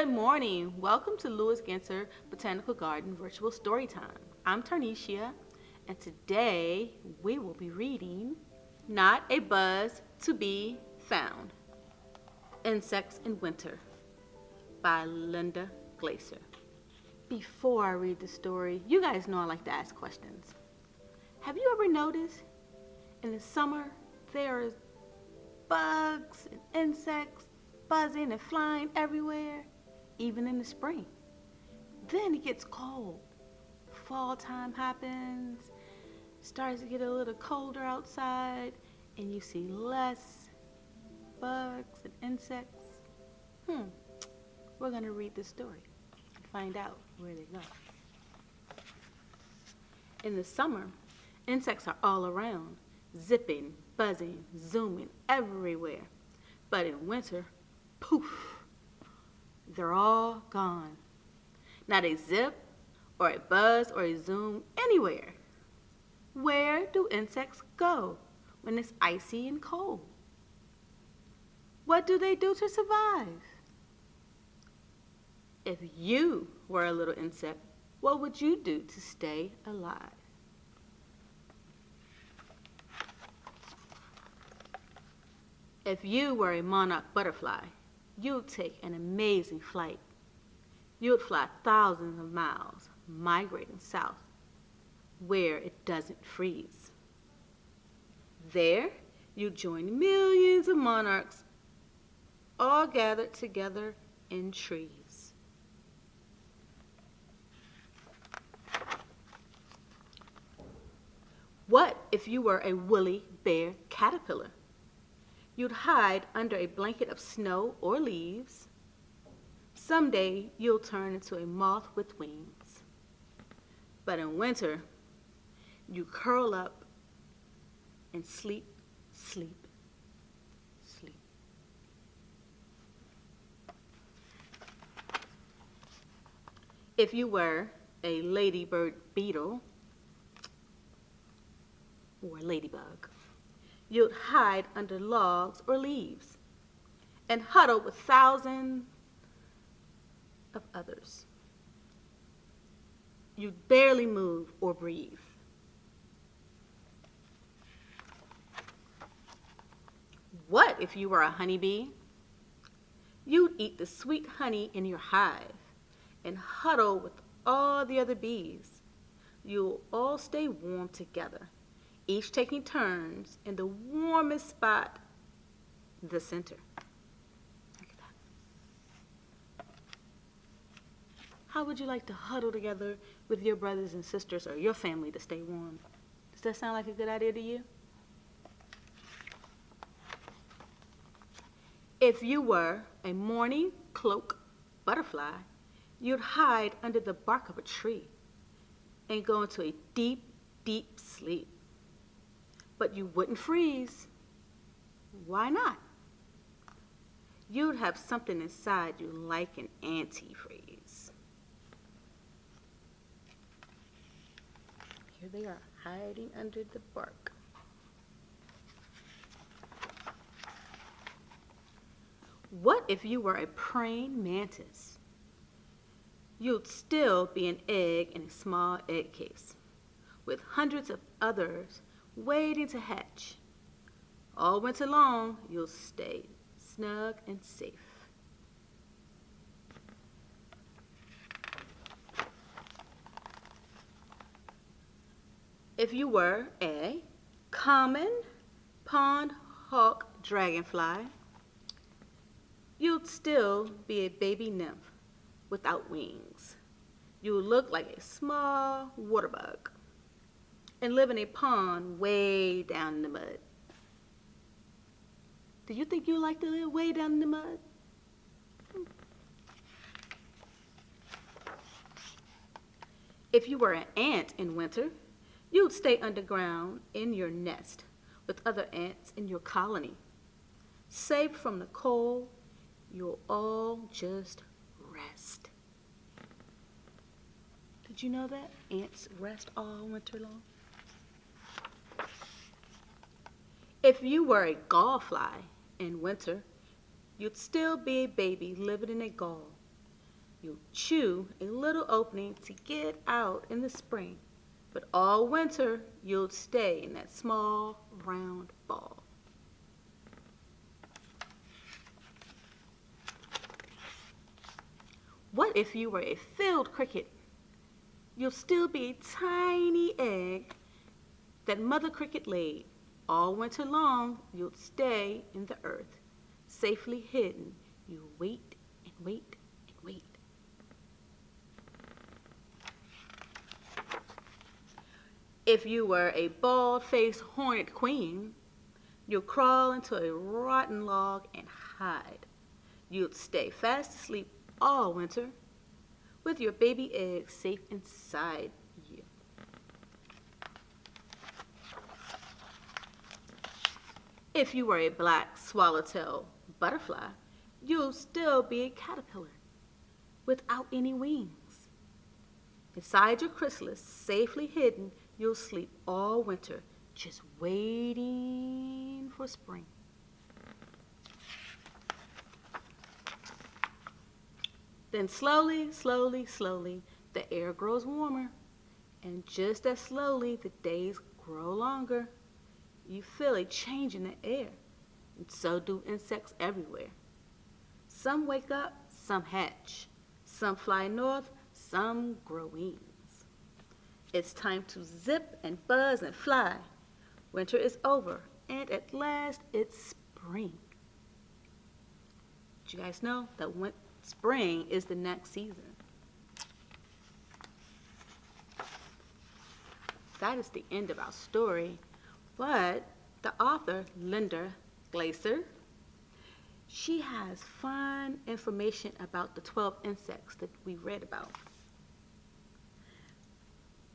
Good morning. Welcome to Louis Ginter Botanical Garden Virtual Storytime. I'm Tarneshia, and today we will be reading Not a Buzz to Be Found, Insects in Winter by Linda Glaser. Before I read the story, you guys know I like to ask questions. Have you ever noticed in the summer there are bugs and insects buzzing and flying everywhere, even in the spring? Then it gets cold. Fall time happens, starts to get a little colder outside, and you see less bugs and insects. We're going to read this story and find out where they go. In the summer, insects are all around, zipping, buzzing, zooming everywhere. But in winter, poof, they're all gone. Not a zip or a buzz or a zoom anywhere. Where do insects go when it's icy and cold? What do they do to survive? If you were a little insect, what would you do to stay alive? If you were a monarch butterfly, you'd take an amazing flight. You'd fly thousands of miles, migrating south, where it doesn't freeze. There, you'd join millions of monarchs, all gathered together in trees. What if you were a woolly bear caterpillar? You'd hide under a blanket of snow or leaves. Someday, you'll turn into a moth with wings. But in winter, you curl up and sleep, sleep, sleep. If you were a ladybird beetle or ladybug, you'd hide under logs or leaves and huddle with thousands of others. You'd barely move or breathe. What if you were a honeybee? You'd eat the sweet honey in your hive and huddle with all the other bees. You'll all stay warm together, each taking turns in the warmest spot, the center. Look at that. How would you like to huddle together with your brothers and sisters or your family to stay warm? Does that sound like a good idea to you? If you were a morning cloak butterfly, you'd hide under the bark of a tree and go into a deep, deep sleep. But you wouldn't freeze. Why not? You'd have something inside you like an antifreeze. Here they are, hiding under the bark. What if you were a praying mantis? You'd still be an egg in a small egg case, with hundreds of others waiting to hatch. All winter long, you'll stay snug and safe. If you were a common pond hawk dragonfly, you'd still be a baby nymph without wings. You would look like a small water bug and live in a pond way down in the mud. Do you think you like to live way down in the mud? If you were an ant in winter, you'd stay underground in your nest with other ants in your colony. Safe from the cold, you'll all just rest. Did you know that? Ants rest all winter long. If you were a gall fly in winter, you'd still be a baby living in a gall, You'll chew a little opening to get out in the spring, but all winter you'll stay in that small round ball. What if you were a field cricket? You'll still be a tiny egg that mother cricket laid. All winter long, you'll stay in the earth, safely hidden. You wait and wait and wait. If you were a bald-faced hornet queen, you'll crawl into a rotten log and hide. You'll stay fast asleep all winter with your baby eggs safe inside you. If you were a black swallowtail butterfly, you'll still be a caterpillar without any wings. Inside your chrysalis, safely hidden, you'll sleep all winter, just waiting for spring. Then slowly, slowly, slowly, the air grows warmer, and just as slowly the days grow longer. You feel a change in the air, and so do insects everywhere. Some wake up, some hatch. Some fly north, some grow wings. It's time to zip and buzz and fly. Winter is over, and at last it's spring. Did you guys know that spring is the next season? That is the end of our story. But the author, Linda Glaser, she has fun information about the 12 insects that we read about.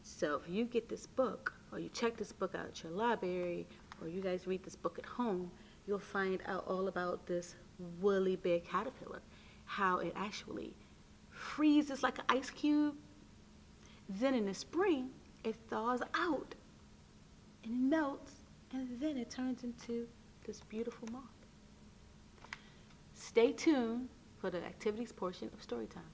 So if you get this book, or you check this book out at your library, or you guys read this book at home, you'll find out all about this woolly big caterpillar, how it actually freezes like an ice cube. Then in the spring, it thaws out and it melts, and then it turns into this beautiful moth. Stay tuned for the activities portion of Storytime.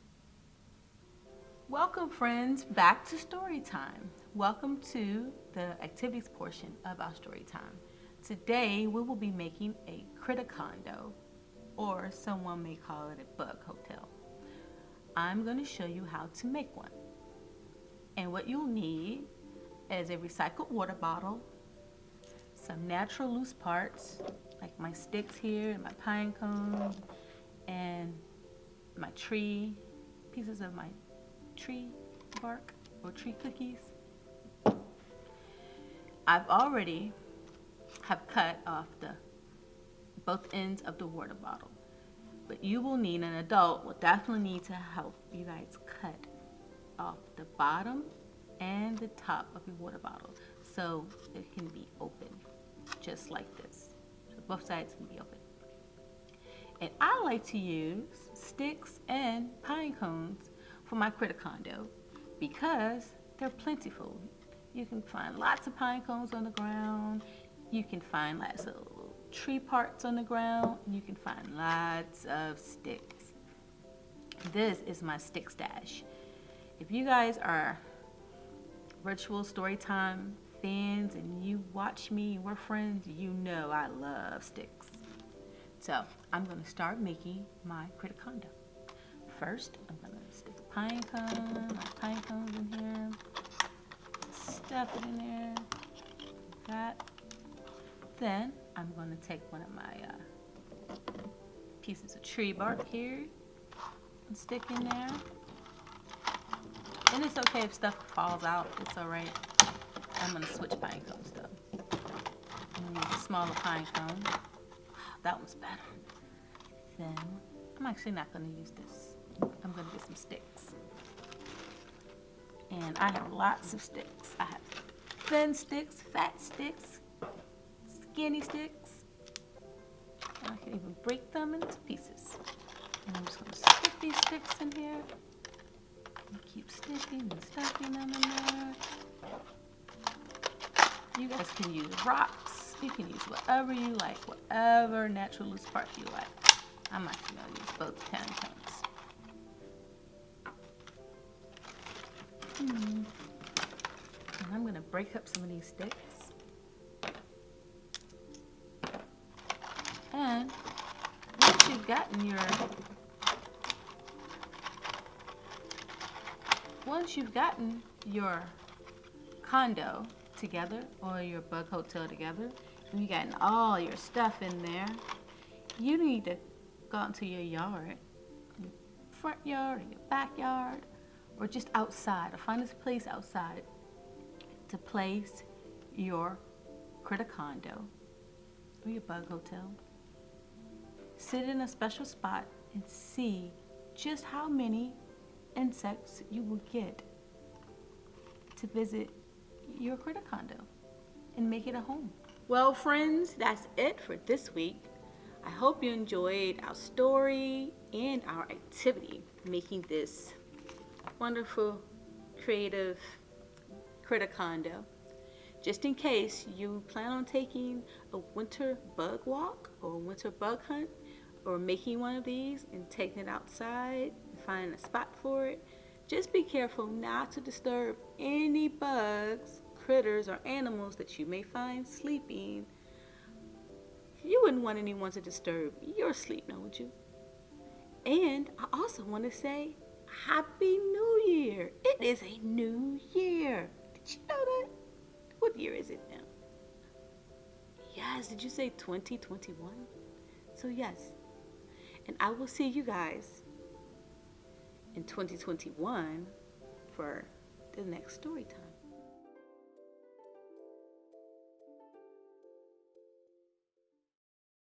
Welcome, friends, back to Storytime. Welcome to the activities portion of our Storytime. Today, we will be making a Condo, or someone may call it a bug hotel. I'm going to show you how to make one. And what you'll need is a recycled water bottle, some natural loose parts, like my sticks here, and my pine cone, and my tree, pieces of my tree bark or tree cookies. I've already cut off both ends of the water bottle, but you will need, an adult will definitely need to help you guys cut off the bottom and the top of your water bottle so it can be open, just like this. So both sides can be open. And I like to use sticks and pine cones for my Condo because they're plentiful. You can find lots of pine cones on the ground. You can find lots of little tree parts on the ground. And you can find lots of sticks. This is my stick stash. If you guys are virtual Storytime fans and you watch me, we're friends, you know I love sticks. So I'm going to start making my Condo. First, I'm going to stick a pine cone, my pine cones in here, stuff it in there, like that. Then I'm going to take one of my pieces of tree bark here and stick in there. And it's okay if stuff falls out, it's alright. I'm going to switch pine cones though. I'm going to use a smaller pine cone. That one's better. Then, I'm actually not going to use this. I'm going to get some sticks. And I have lots of sticks. I have thin sticks, fat sticks, skinny sticks. And I can even break them into pieces. And I'm just going to stick these sticks in here. And keep sticking and stuffing them in there. You guys can use rocks. You can use whatever you like, whatever natural loose part you like. I'm actually going to use both pine cones. And I'm gonna break up some of these sticks. And once you've gotten your condo together or your bug hotel together, and you've gotten all your stuff in there, you need to go out into your yard, your front yard or your backyard, or just outside, or find this place outside to place your critter condo or your bug hotel. Sit in a special spot and see just how many insects you will get to visit your critter condo and make it a home. Well, friends, that's it for this week. I hope you enjoyed our story and our activity making this wonderful, creative critter condo. Just in case you plan on taking a winter bug walk or a winter bug hunt, or making one of these and taking it outside and finding a spot for it, just be careful not to disturb any bugs, critters, or animals that you may find sleeping. You wouldn't want anyone to disturb your sleep, now would you? And I also want to say Happy New Year. It is a new year. Did you know that? What year is it now? Yes, did you say 2021? So yes. And I will see you guys in 2021 for the next story time.